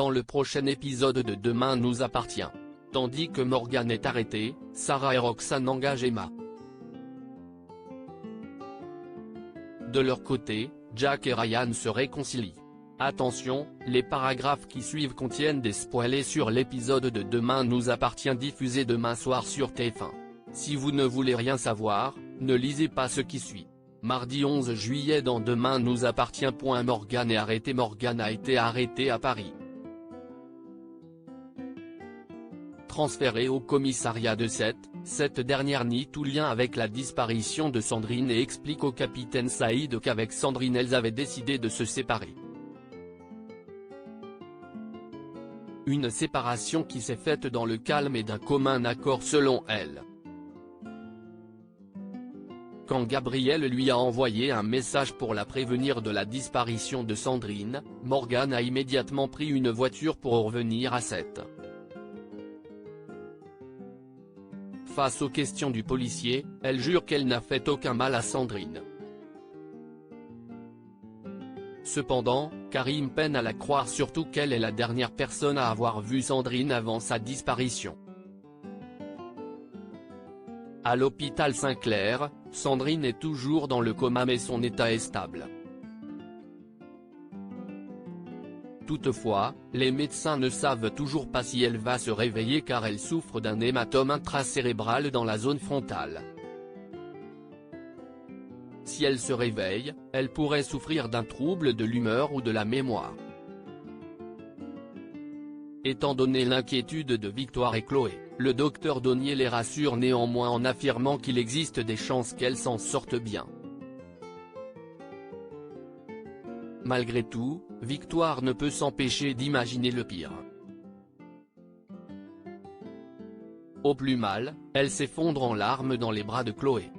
dans le prochain épisode de Demain nous appartient. Tandis que Morgan est arrêtée, Sarah et Roxane engagent Emma. De leur côté, Jack et Ryan se réconcilient. Attention, les paragraphes qui suivent contiennent des spoilers sur l'épisode de Demain nous appartient diffusé demain soir sur TF1. Si vous ne voulez rien savoir, ne lisez pas ce qui suit. Mardi 11 juillet dans Demain nous appartient. Morgan est arrêté. Morgan a été arrêté à Paris. Transférée au commissariat de Sète, cette dernière nie tout lien avec la disparition de Sandrine et explique au capitaine Saïd qu'avec Sandrine elles avaient décidé de se séparer. Une séparation qui s'est faite dans le calme et d'un commun accord selon elle. Quand Gabriel lui a envoyé un message pour la prévenir de la disparition de Sandrine, Morgan a immédiatement pris une voiture pour revenir à Sète. Face aux questions du policier, elle jure qu'elle n'a fait aucun mal à Sandrine. Cependant, Karim peine à la croire, surtout qu'elle est la dernière personne à avoir vu Sandrine avant sa disparition. À l'hôpital Saint-Clair, Sandrine est toujours dans le coma mais son état est stable. Toutefois, les médecins ne savent toujours pas si elle va se réveiller car elle souffre d'un hématome intracérébral dans la zone frontale. Si elle se réveille, elle pourrait souffrir d'un trouble de l'humeur ou de la mémoire. Étant donné l'inquiétude de Victoire et Chloé, le docteur Donnier les rassure néanmoins en affirmant qu'il existe des chances qu'elles s'en sortent bien. Malgré tout, Victoire ne peut s'empêcher d'imaginer le pire. Au plus mal, elle s'effondre en larmes dans les bras de Chloé.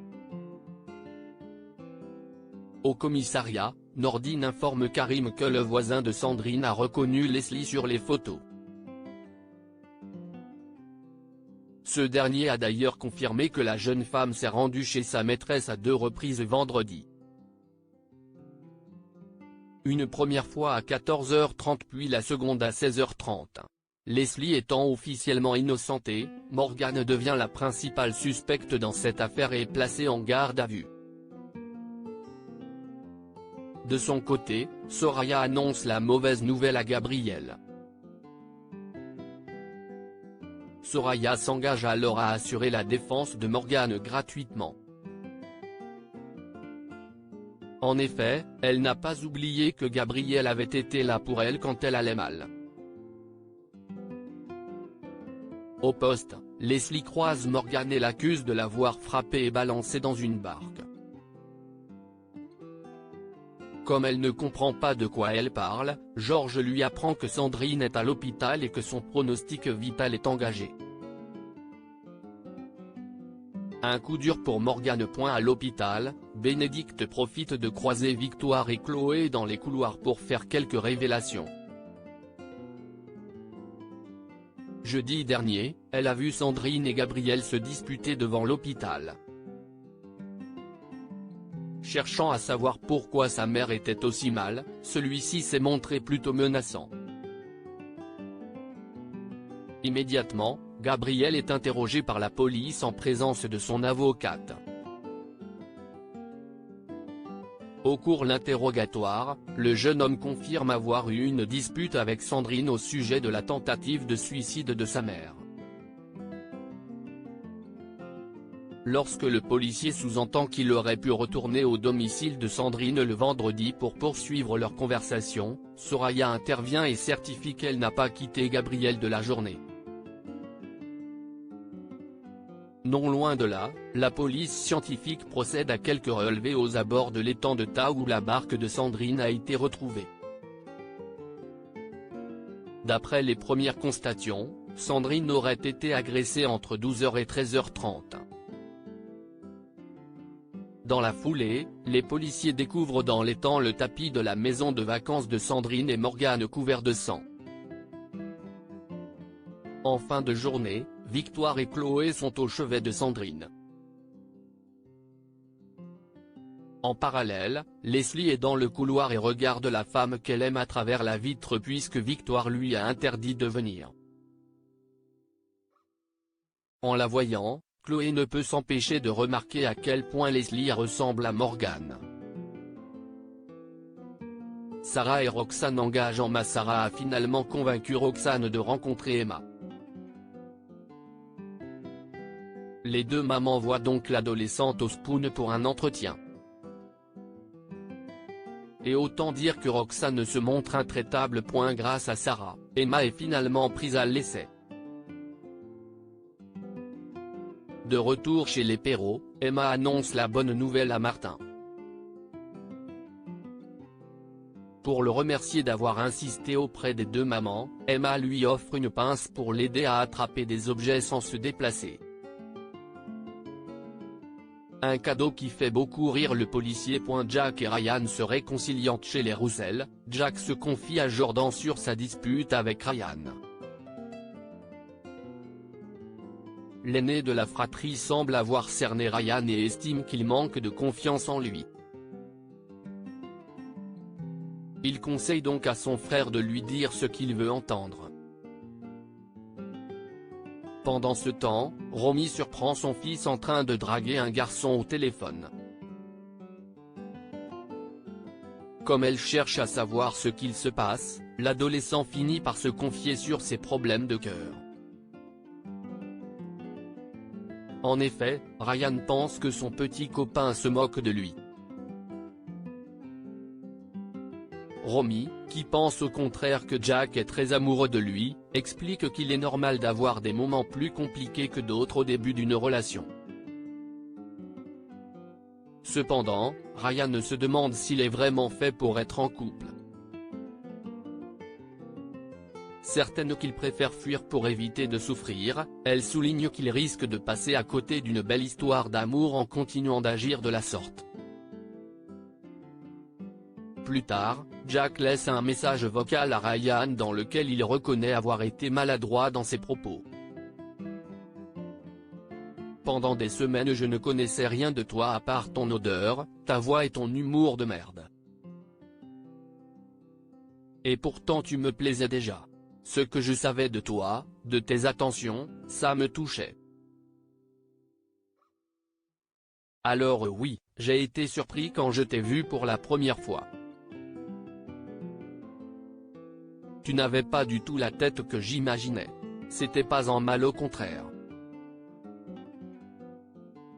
Au commissariat, Nordine informe Karim que le voisin de Sandrine a reconnu Leslie sur les photos. Ce dernier a d'ailleurs confirmé que la jeune femme s'est rendue chez sa maîtresse à 2 reprises vendredi. Une première fois à 14h30 puis la seconde à 16h30. Leslie étant officiellement innocentée, Morgan devient la principale suspecte dans cette affaire et est placée en garde à vue. De son côté, Soraya annonce la mauvaise nouvelle à Gabriel. Soraya s'engage alors à assurer la défense de Morgan gratuitement. En effet, elle n'a pas oublié que Gabriel avait été là pour elle quand elle allait mal. Au poste, Leslie croise Morgan et l'accuse de l'avoir frappé et balancé dans une barque. Comme elle ne comprend pas de quoi elle parle, Georges lui apprend que Sandrine est à l'hôpital et que son pronostic vital est engagé. Un coup dur pour Morgan. À l'hôpital, Bénédicte profite de croiser Victoire et Chloé dans les couloirs pour faire quelques révélations. Jeudi dernier, elle a vu Sandrine et Gabriel se disputer devant l'hôpital. Cherchant à savoir pourquoi sa mère était aussi mal, celui-ci s'est montré plutôt menaçant. Immédiatement, Gabriel est interrogé par la police en présence de son avocate. Au cours de l'interrogatoire, le jeune homme confirme avoir eu une dispute avec Sandrine au sujet de la tentative de suicide de sa mère. Lorsque le policier sous-entend qu'il aurait pu retourner au domicile de Sandrine le vendredi pour poursuivre leur conversation, Soraya intervient et certifie qu'elle n'a pas quitté Gabriel de la journée. Non loin de là, la police scientifique procède à quelques relevés aux abords de l'étang de Ta où la barque de Sandrine a été retrouvée. D'après les premières constatations, Sandrine aurait été agressée entre 12h et 13h30. Dans la foulée, les policiers découvrent dans l'étang le tapis de la maison de vacances de Sandrine et Morgan couvert de sang. En fin de journée, Victoire et Chloé sont au chevet de Sandrine. En parallèle, Leslie est dans le couloir et regarde la femme qu'elle aime à travers la vitre puisque Victoire lui a interdit de venir. En la voyant, Chloé ne peut s'empêcher de remarquer à quel point Leslie ressemble à Morgan. Sarah et Roxane engagent en masse. Sarah a finalement convaincu Roxane de rencontrer Emma. Les deux mamans voient donc l'adolescente au Spoon pour un entretien. Et autant dire que Roxane se montre intraitable. Grâce à Sarah, Emma est finalement prise à l'essai. De retour chez les Perrault, Emma annonce la bonne nouvelle à Martin. Pour le remercier d'avoir insisté auprès des deux mamans, Emma lui offre une pince pour l'aider à attraper des objets sans se déplacer. Un cadeau qui fait beaucoup rire le policier. Jack et Ryan se réconcilient chez les Roussel. Jack se confie à Jordan sur sa dispute avec Ryan. L'aîné de la fratrie semble avoir cerné Ryan et estime qu'il manque de confiance en lui. Il conseille donc à son frère de lui dire ce qu'il veut entendre. Pendant ce temps, Romy surprend son fils en train de draguer un garçon au téléphone. Comme elle cherche à savoir ce qu'il se passe, l'adolescent finit par se confier sur ses problèmes de cœur. En effet, Ryan pense que son petit copain se moque de lui. Romy, qui pense au contraire que Jack est très amoureux de lui, explique qu'il est normal d'avoir des moments plus compliqués que d'autres au début d'une relation. Cependant, Ryan se demande s'il est vraiment fait pour être en couple. Certaine qu'il préfère fuir pour éviter de souffrir, elle souligne qu'il risque de passer à côté d'une belle histoire d'amour en continuant d'agir de la sorte. Plus tard, Jack laisse un message vocal à Ryan dans lequel il reconnaît avoir été maladroit dans ses propos. Pendant des semaines je ne connaissais rien de toi à part ton odeur, ta voix et ton humour de merde. Et pourtant tu me plaisais déjà. Ce que je savais de toi, de tes attentions, ça me touchait. Alors oui, j'ai été surpris quand je t'ai vu pour la première fois. Tu n'avais pas du tout la tête que j'imaginais. C'était pas en mal, au contraire.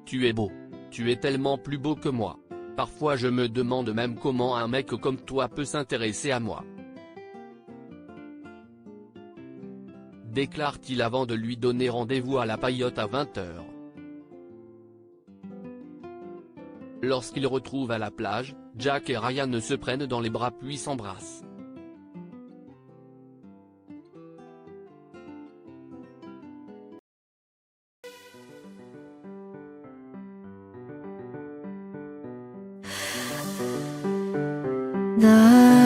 Tu es beau. Tu es tellement plus beau que moi. Parfois je me demande même comment un mec comme toi peut s'intéresser à moi. Déclare-t-il avant de lui donner rendez-vous à la Paillote à 20 h. Lorsqu'ils retrouvent à la plage, Jack et Ryan se prennent dans les bras puis s'embrassent. 날